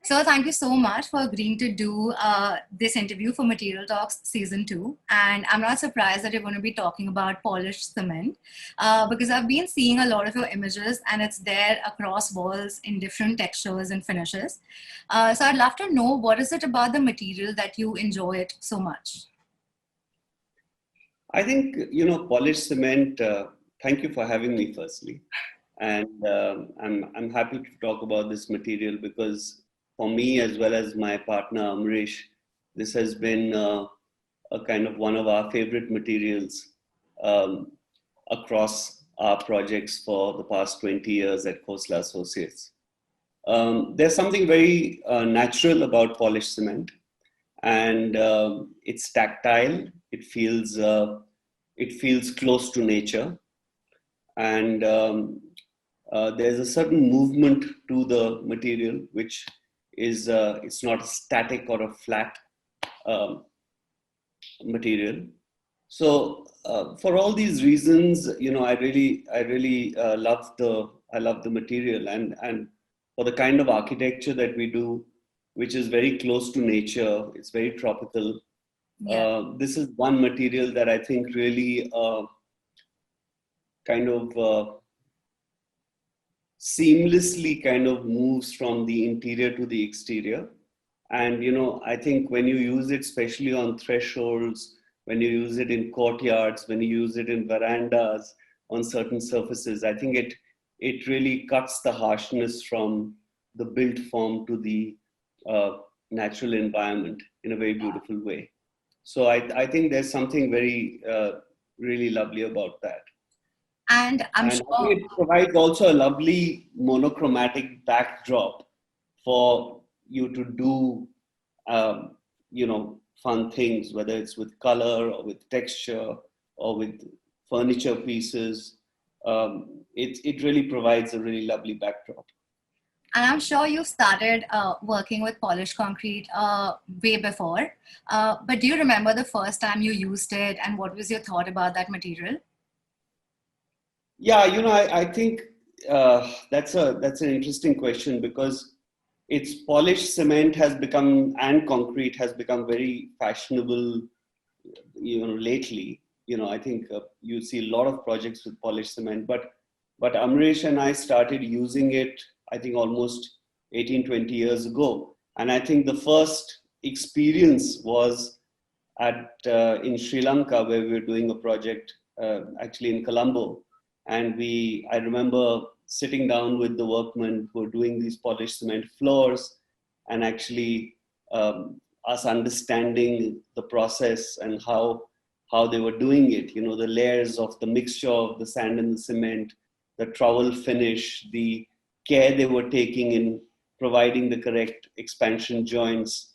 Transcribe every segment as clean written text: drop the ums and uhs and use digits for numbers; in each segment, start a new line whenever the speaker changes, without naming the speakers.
So thank you so much for agreeing to do this interview for Material Talks Season 2. And I'm not surprised that you're going to be talking about polished cement because I've been seeing a lot of your images and it's there across walls in different textures and finishes. So I'd love to know, what is it about the material that you enjoy it so much?
I think, polished cement, thank you for having me firstly. And I'm happy to talk about this material because for me, as well as my partner Amrish, this has been a kind of one of our favorite materials across our projects for the past 20 years at Khosla Associates. There's something very natural about polished cement, and it's tactile. It feels close to nature, and there's a certain movement to the material, which is it's not a static or a flat material. So for all these reasons, I really love the material, and for the kind of architecture that we do, which is very close to nature, it's very tropical. This is one material that I think really kind of seamlessly kind of moves from the interior to the exterior. And, I think when you use it, especially on thresholds, when you use it in courtyards, when you use it in verandas, on certain surfaces, I think it really cuts the harshness from the built form to the natural environment in a very beautiful way. So I think there's something very, really lovely about that.
And I'm sure
it provides also a lovely monochromatic backdrop for you to do, fun things, whether it's with color or with texture or with furniture pieces. It really provides a really lovely backdrop.
And I'm sure you started working with polished concrete way before. But do you remember the first time you used it and what was your thought about that material?
Yeah, I think that's an interesting question because it's polished cement has become, and concrete has become very fashionable, lately. I think you see a lot of projects with polished cement, but Amrish and I started using it, I think almost 18, 20 years ago. And I think the first experience was in Sri Lanka, where we were doing a project actually in Colombo. And I remember sitting down with the workmen who were doing these polished cement floors, and actually us understanding the process and how they were doing it, the layers of the mixture of the sand and the cement, the trowel finish, the care they were taking in providing the correct expansion joints.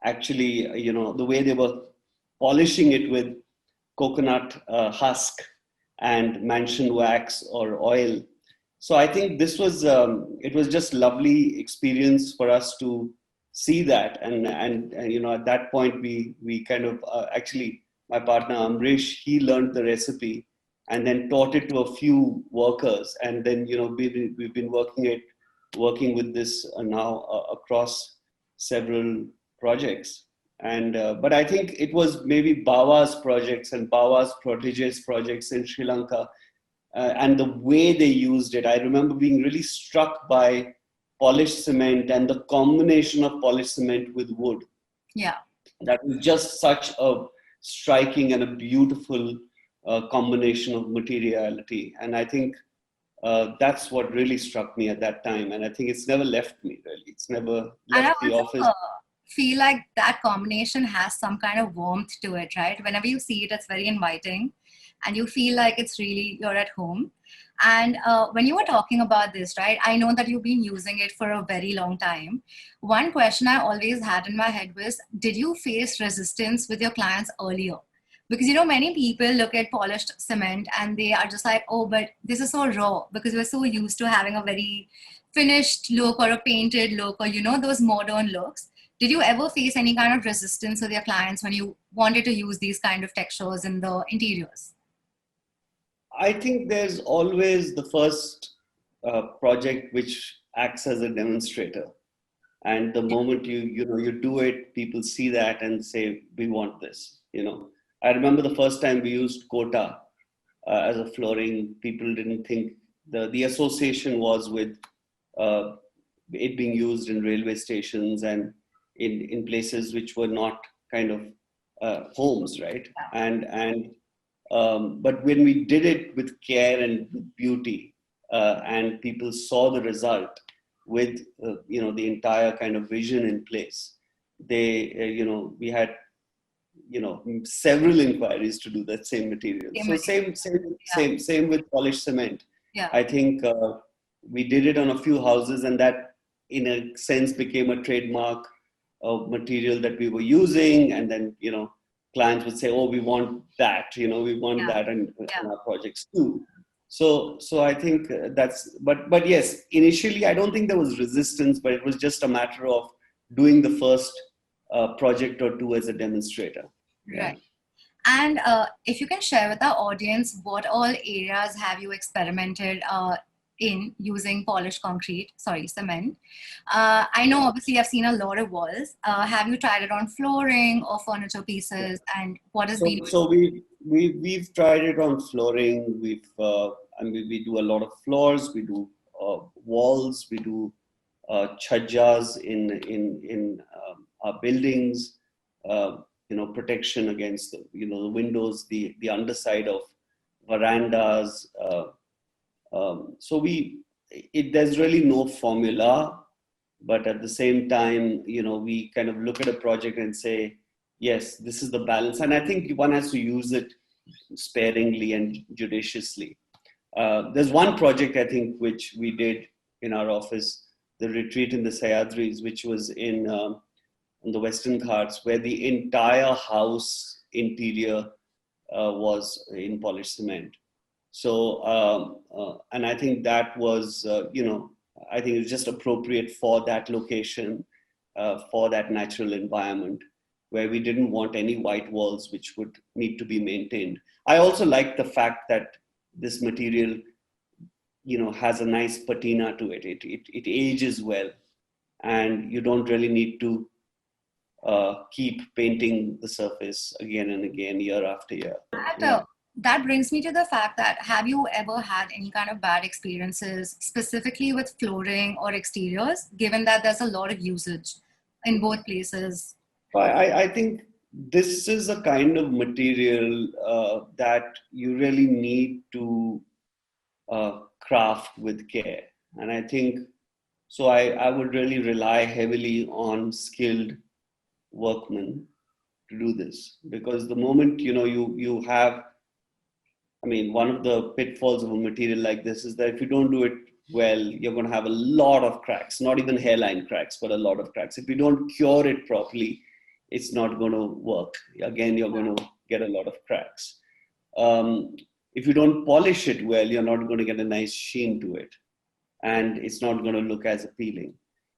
Actually, the way they were polishing it with coconut husk and mansion wax or oil. So I think this was, it was just lovely experience for us to see that. And at that point, we kind of, actually, my partner Amrish, he learned the recipe and then taught it to a few workers. And then, we've been working with this now across several projects. And but I think it was maybe Bawa's projects and Bawa's proteges projects in Sri Lanka, and the way they used it. I remember being really struck by polished cement and the combination of polished cement with wood.
Yeah,
that was just such a striking and a beautiful combination of materiality. And I think that's what really struck me at that time. And I think it's never left me, really. It's never left the office.
Feel like that combination has some kind of warmth to it, right? Whenever you see it, it's very inviting and you feel like it's really, you're at home. And when you were talking about this, right, I know that you've been using it for a very long time. One question I always had in my head was, did you face resistance with your clients earlier? Because, many people look at polished cement and they are just like, oh, but this is so raw, because we're so used to having a very finished look or a painted look or, those modern looks. Did you ever face any kind of resistance with your clients when you wanted to use these kind of textures in the interiors?
I think there's always the first project which acts as a demonstrator. And the moment you do it, people see that and say, we want this. I remember the first time we used Kota as a flooring. People didn't think the association was with uh, it being used in railway stations and in places which were not kind of homes, right? But when we did it with care and with beauty, and people saw the result with the entire kind of vision in place, they we had several inquiries to do that same material.
Same
So
material.
same with polished cement.
Yeah.
I think we did it on a few houses, and that in a sense became a trademark of material that we were using. And then clients would say, oh, we want that, we want that in our projects too. So I think that's, but yes, initially I don't think there was resistance, but it was just a matter of doing the first project or two as a demonstrator.
Right. And if you can share with our audience, what all areas have you experimented in using polished cement? I know obviously I've seen a lot of walls. Have you tried it on flooring or furniture pieces? And what has been?
So we've tried it on flooring. We do a lot of floors. We do walls. We do chhajjas in our buildings. Protection against the windows, the underside of verandas. There's really no formula, but at the same time, we kind of look at a project and say, yes, this is the balance. And I think one has to use it sparingly and judiciously. There's one project, I think, which we did in our office, the retreat in the Sahyadris, which was in the Western Ghats, where the entire house interior was in polished cement. So, and I think that was, I think it was just appropriate for that location, for that natural environment, where we didn't want any white walls which would need to be maintained. I also like the fact that this material, has a nice patina to it. It ages well, and you don't really need to keep painting the surface again and again, year after year.
That brings me to the fact that, have you ever had any kind of bad experiences specifically with flooring or exteriors, given that there's a lot of usage in both places?
I think this is a kind of material that you really need to craft with care. And I think, so I would really rely heavily on skilled workmen to do this, because the moment you have, I mean, one of the pitfalls of a material like this is that if you don't do it well, you're going to have a lot of cracks, not even hairline cracks, but a lot of cracks. If you don't cure it properly, it's not going to work. Again, you're going to get a lot of cracks. If you don't polish it well, you're not going to get a nice sheen to it, and it's not going to look as appealing.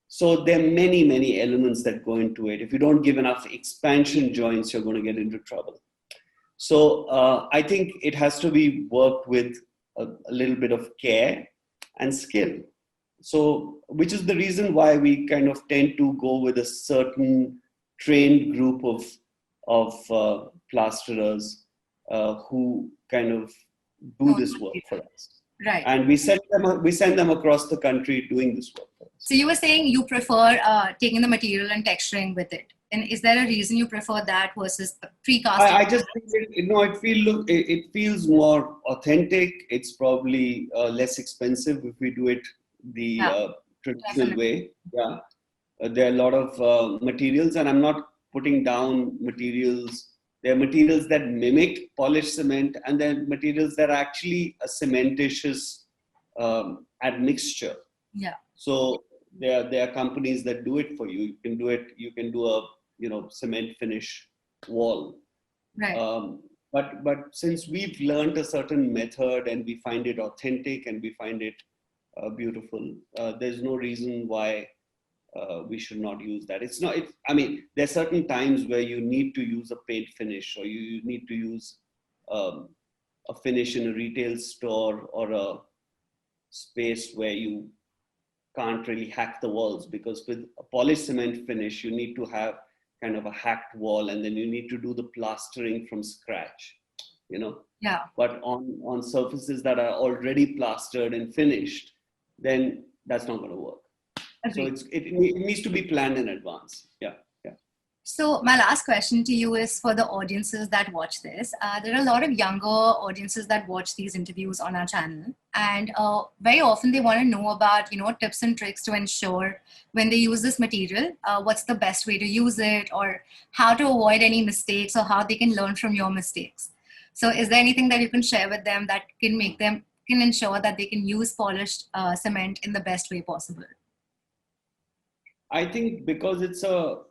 So there are many, many elements that go into it. If you don't give enough expansion joints, you're going to get into trouble. So I think it has to be worked with a little bit of care and skill. So, which is the reason why we kind of tend to go with a certain trained group of plasterers who kind of do this work for us.
Right.
And we send them across the country doing this work for us.
So you were saying you prefer taking the material and texturing with it. And is there a reason you prefer that versus precast?
I just think it feels more authentic. It's probably less expensive if we do it the traditional way. Yeah, there are a lot of materials, and I'm not putting down materials. There are materials that mimic polished cement, and there are materials that are actually a cementitious admixture.
Yeah.
So there are companies that do it for you. You can do it. You can do a cement finish wall.
Right.
But since we've learned a certain method and we find it authentic and we find it beautiful, there's no reason why we should not use that. It's not. I mean, there are certain times where you need to use a paint finish, or you need to use a finish in a retail store or a space where you can't really hack the walls, because with a polished cement finish, you need to have kind of a hacked wall, and then you need to do the plastering from scratch, you know.
Yeah.
But on surfaces that are already plastered and finished, then that's not going to work.
Agreed.
So it needs to be planned in advance. Yeah. Yeah.
So my last question to you is for the audiences that watch this. There are a lot of younger audiences that watch these interviews on our channel, and very often they want to know about, tips and tricks to ensure when they use this material, what's the best way to use it, or how to avoid any mistakes, or how they can learn from your mistakes. So is there anything that you can share with them that can ensure that they can use polished cement in the best way possible?
I think because it's a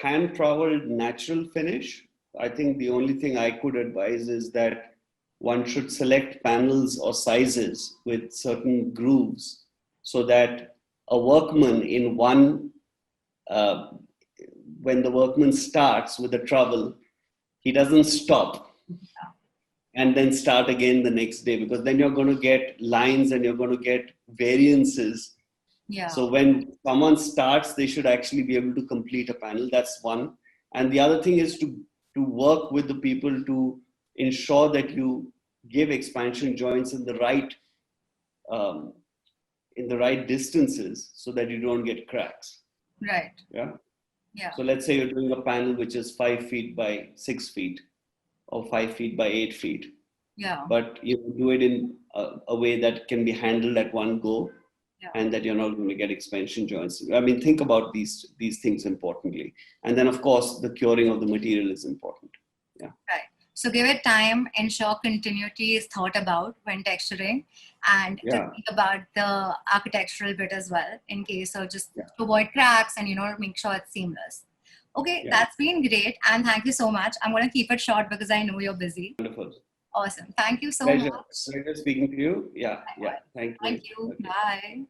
hand troweled natural finish, I think the only thing I could advise is that one should select panels or sizes with certain grooves, so that a workman in one, when the workman starts with a trowel, he doesn't stop and then start again the next day, because then you're going to get lines and you're going to get variances.
Yeah.
So when someone starts, they should actually be able to complete a panel. That's one. And the other thing is to work with the people to ensure that you give expansion joints in the right distances, so that you don't get cracks.
Right.
Yeah.
Yeah.
So let's say you're doing a panel which is 5 feet by 6 feet, or 5 feet by 8 feet.
Yeah.
But you do it in a way that can be handled at one go. Yeah. And that you're not going to get expansion joints. I mean, think about these things importantly. And then, of course, the curing of the material is important. Yeah.
Right. So give it time, ensure continuity is thought about when texturing, and to think about the architectural bit as well, in case of just to avoid cracks and, make sure it's seamless. Okay, that's been great. And thank you so much. I'm going to keep it short because I know you're busy.
Wonderful.
Awesome. Thank you so
much.
Pleasure
speaking to you. Yeah. Thank you.
Thank you. Bye.